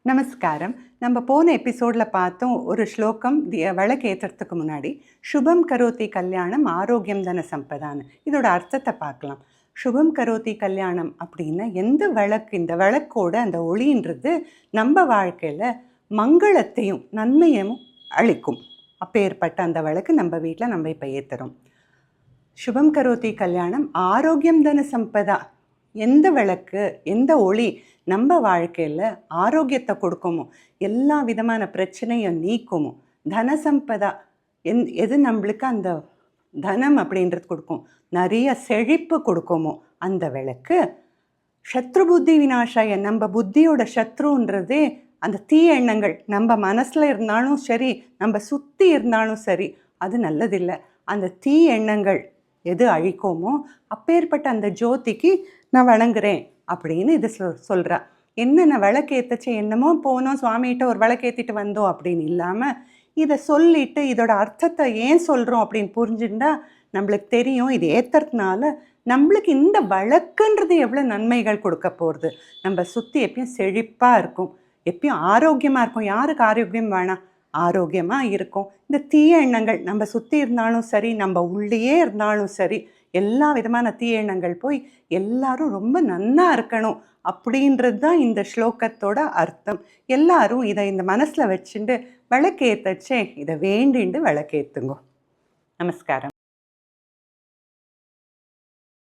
நமஸ்காரம். நம்ம போன எபிசோடில் பார்த்தோம் ஒரு ஸ்லோகம் விளக்கு ஏற்றுறதுக்கு முன்னாடி, சுபம் கரோதி கல்யாணம் ஆரோக்கியம் தன சம்பதான்னு. இதோட அர்த்தத்தை பார்க்கலாம். சுபம் கரோதி கல்யாணம் அப்படின்னா இந்த விளக்கோட அந்த ஒளின்றது நம்ம வாழ்க்கையில் மங்களத்தையும் நன்மையும் அளிக்கும். அப்பேற்பட்ட அந்த விளக்கு நம்ம வீட்டில் நம்ம இப்போ ஏற்றுறோம். சுபம் கரோதி கல்யாணம் ஆரோக்கியம் தன சம்பதா. எந்த விளக்கு, எந்த ஒளி நம்ம வாழ்க்கையில் ஆரோக்கியத்தை கொடுக்குமோ, எல்லா விதமான பிரச்சனையும் நீக்குமோ, தனசம்பதா எது நம்மளுக்கு அந்த தனம் அப்படின்றது கொடுக்கும், நிறைய செழிப்பு கொடுக்குமோ அந்த விளக்கு. சத்ரு புத்தி விநாசாய, நம்ம புத்தியோட சத்ருன்றதே அந்த தீய எண்ணங்கள் நம்ம மனசில் இருந்தாலும் சரி, நம்ம சுற்றி இருந்தாலும் சரி, அது நல்லதில்லை. அந்த தீய எண்ணங்கள் எது அழிக்குமோ அப்பேற்பட்ட அந்த ஜோதிக்கு நான் வணங்குறேன் அப்படின்னு இது சொல்கிறா. என்ன, நான் விளக்கேற்றச்சு என்னமோ போனோம் சுவாமிகிட்ட ஒரு விளக்கேற்றிட்டு வந்தோம் அப்படின்னு இல்லாமல், இதை சொல்லிட்டு இதோட அர்த்தத்தை ஏன் சொல்கிறோம் அப்படின்னு புரிஞ்சுட்டா நம்மளுக்கு தெரியும். இது ஏற்றுறதுனால நம்மளுக்கு இந்த வழக்குன்றது எவ்வளோ நன்மைகள் கொடுக்க போகிறது. நம்ம சுற்றி எப்பயும் செழிப்பாக இருக்கும், எப்பயும் ஆரோக்கியமாக இருக்கும். யாருக்கு ஆரோக்கியம் வேணாம்? ஆரோக்கியமாக இருக்கும். இந்த தீய எண்ணங்கள் நம்ம சுற்றி இருந்தாலும் சரி, நம்ம உள்ளேயே இருந்தாலும் சரி, எல்லா விதமான தீய எண்ணங்கள் போய் எல்லாரும் ரொம்ப நன்னா இருக்கணும் அப்படின்றது தான் இந்த ஸ்லோகத்தோட அர்த்தம். எல்லாரும் இதை இந்த மனசில் வச்சுட்டு விளக்கேற்றச்சே இதை வேண்டிண்டு விளக்கேற்றுங்கோ. நமஸ்காரம்.